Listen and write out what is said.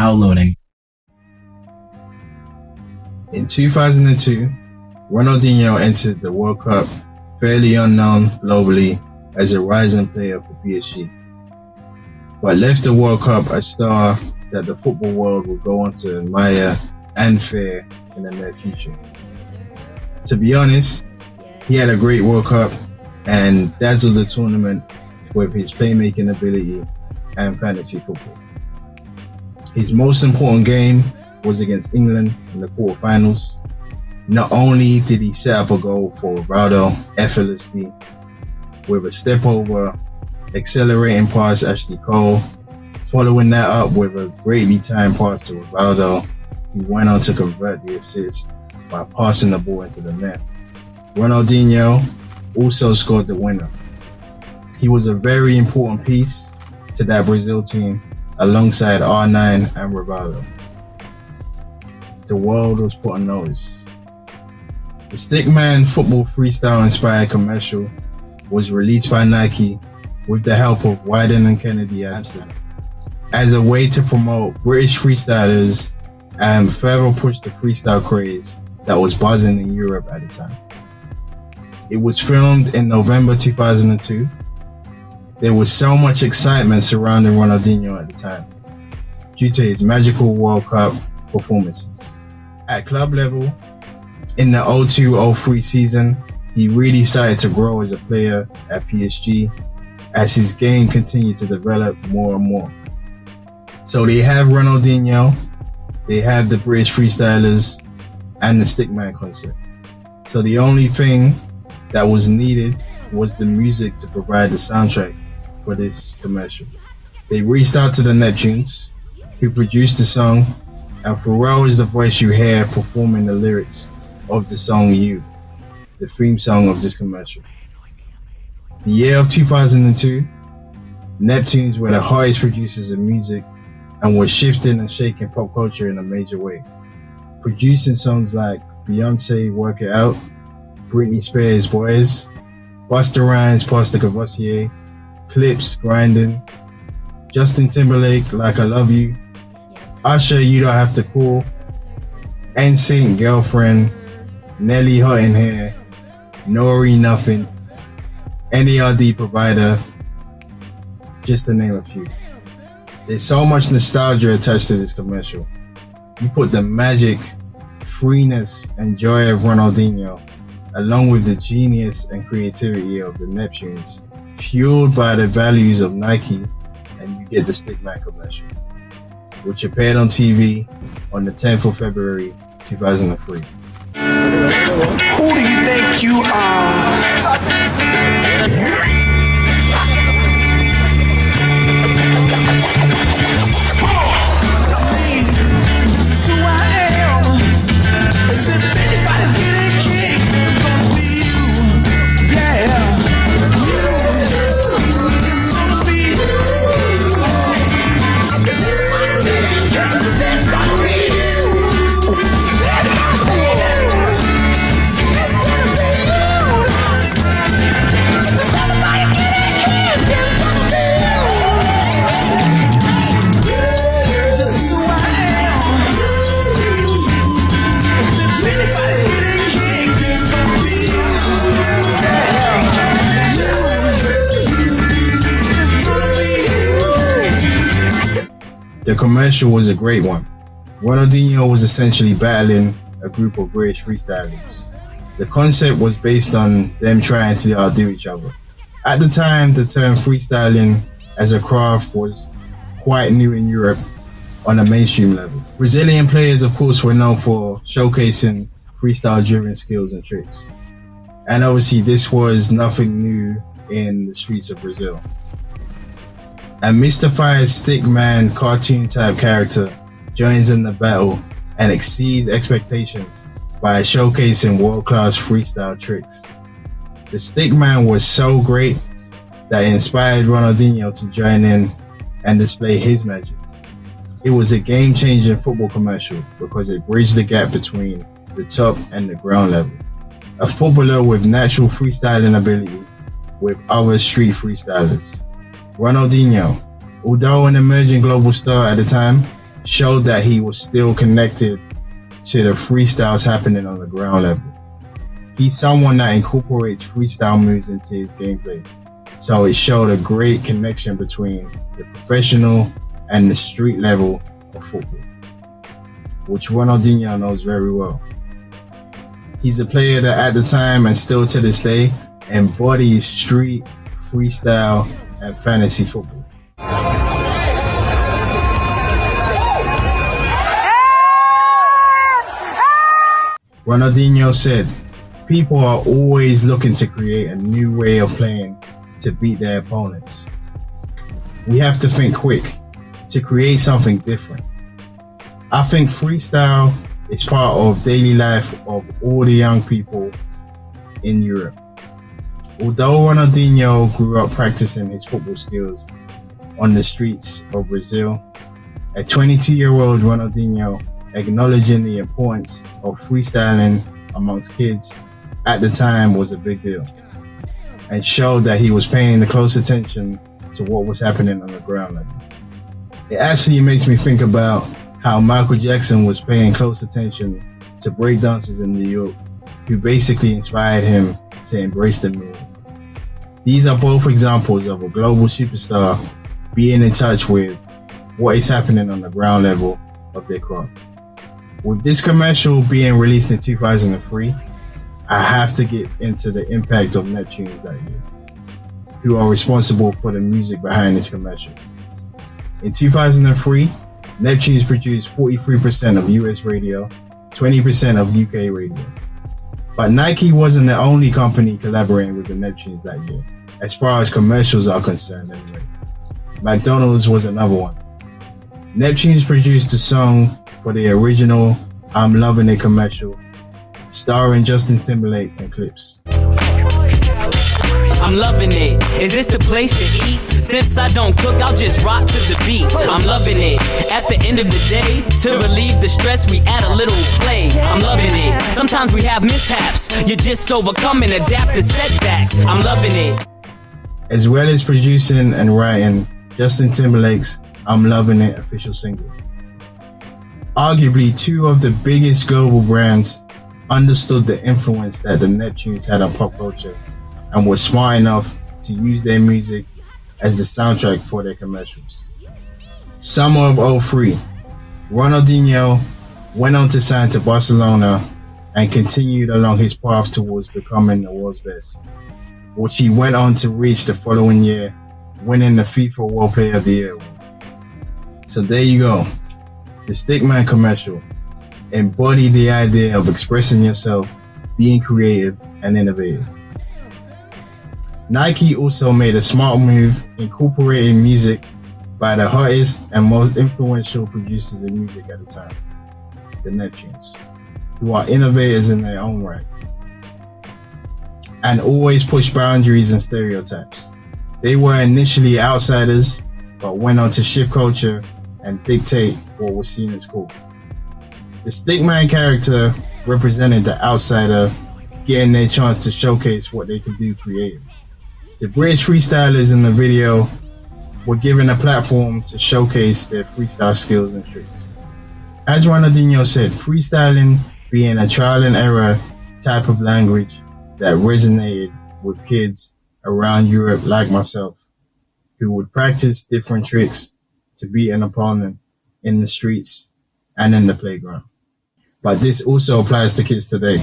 now loading. In 2002, Ronaldinho entered the World Cup fairly unknown globally as a rising player for PSG, but left the World Cup a star that the football world will go on to admire and fear in the near future. To be honest, he had a great World Cup and dazzled the tournament with his playmaking ability and fantasy football. His most important game was against England in the quarterfinals. Not only did he set up a goal for Ronaldo effortlessly with a step over, accelerating past Ashley Cole, following that up with a greatly timed pass to Ronaldo, he went on to convert the assist by passing the ball into the net. Ronaldinho also scored the winner. He was a very important piece to that Brazil team alongside R9 and Ronaldo. The world was put on notice. The Stickman football freestyle inspired commercial was released by Nike with the help of Wyden and Kennedy Amsterdam as a way to promote British freestylers and further push the freestyle craze that was buzzing in Europe at the time. It was filmed in November 2002. There was so much excitement surrounding Ronaldinho at the time due to his magical World Cup performances. At club level, in the 02-03 season, he really started to grow as a player at PSG as his game continued to develop more and more. So they have Ronaldinho, they have the British freestylers, and the Stickman concept. So the only thing that was needed was the music to provide the soundtrack for this commercial. They reached out to the Neptunes, who produced the song, and Pharrell is the voice you hear performing the lyrics of the song You, the theme song of this commercial. The year of 2002, Neptunes were the hottest producers of music and were shifting and shaking pop culture in a major way, producing songs like Beyonce, Work It Out, Britney Spears, Boys, Busta Rhymes, Pastor Cavassier, Clips, Grinding, Justin Timberlake, Like I Love You, Usher, You Don't Have to Call, NSYNC, Girlfriend, Nelly, Hot in Here, Nori, Nothing, NERD Provider, just to name a few. There's so much nostalgia attached to this commercial. You put the magic, freeness, and joy of Ronaldinho, along with the genius and creativity of the Neptunes, fueled by the values of Nike, and you get the Stickman commercial, which appeared on TV on the 10th of February 2003. Who do you think you are? The commercial was a great one. Ronaldinho was essentially battling a group of British freestylers. The concept was based on them trying to outdo each other. At the time, the term freestyling as a craft was quite new in Europe on a mainstream level. Brazilian players, of course, were known for showcasing freestyle-driven skills and tricks. And obviously, this was nothing new in the streets of Brazil. A mystified Stickman cartoon-type character joins in the battle and exceeds expectations by showcasing world-class freestyle tricks. The Stickman was so great that it inspired Ronaldinho to join in and display his magic. It was a game-changing football commercial because it bridged the gap between the top and the ground level. A footballer with natural freestyling ability with other street freestylers. Ronaldinho, although an emerging global star at the time, showed that he was still connected to the freestyles happening on the ground level. He's someone that incorporates freestyle moves into his gameplay, so it showed a great connection between the professional and the street level of football, which Ronaldinho knows very well. He's a player that at the time and still to this day embodies street, freestyle, and fantasy football. Ronaldinho said, "People are always looking to create a new way of playing to beat their opponents. We have to think quick to create something different." I think freestyle is part of daily life of all the young people in Europe. Although Ronaldinho grew up practicing his football skills on the streets of Brazil, a 22-year-old Ronaldinho acknowledging the importance of freestyling amongst kids at the time was a big deal, and showed that he was paying close attention to what was happening on the ground level. It actually makes me think about how Michael Jackson was paying close attention to breakdancers in New York, who basically inspired him to embrace the move. These are both examples of a global superstar being in touch with what is happening on the ground level of their craft. With this commercial being released in 2003, I have to get into the impact of Neptunes that year, who are responsible for the music behind this commercial. In 2003, Neptunes produced 43% of US radio, 20% of UK radio. But Nike wasn't the only company collaborating with the Neptunes that year, as far as commercials are concerned anyway. McDonald's was another one. Neptunes produced the song for the original "I'm Lovin' It" commercial, starring Justin Timberlake and Clips. I'm loving it. Is this the place to eat? Since I don't cook, I'll just rock to the beat. I'm loving it. At the end of the day, to relieve the stress, we add a little play. I'm loving it. Sometimes we have mishaps. You just overcome and adapt to setbacks. I'm loving it. As well as producing and writing Justin Timberlake's "I'm Loving It" official single. Arguably, two of the biggest global brands understood the influence that the Neptunes had on pop culture and were smart enough to use their music as the soundtrack for their commercials. Summer of 2003, Ronaldinho went on to sign to Barcelona and continued along his path towards becoming the world's best, which he went on to reach the following year, winning the FIFA World Player of the Year award. So there you go. The Stickman commercial embodied the idea of expressing yourself, being creative and innovative. Nike also made a smart move incorporating music by the hottest and most influential producers in music at the time, the Neptunes, who are innovators in their own right and always push boundaries and stereotypes. They were initially outsiders, but went on to shift culture and dictate what was seen as cool. The Stickman character represented the outsider getting their chance to showcase what they could do creatively. The British freestylers in the video were given a platform to showcase their freestyle skills and tricks. As Ronaldinho said, freestyling being a trial and error type of language that resonated with kids around Europe like myself, who would practice different tricks to beat an opponent in the streets and in the playground. But this also applies to kids today.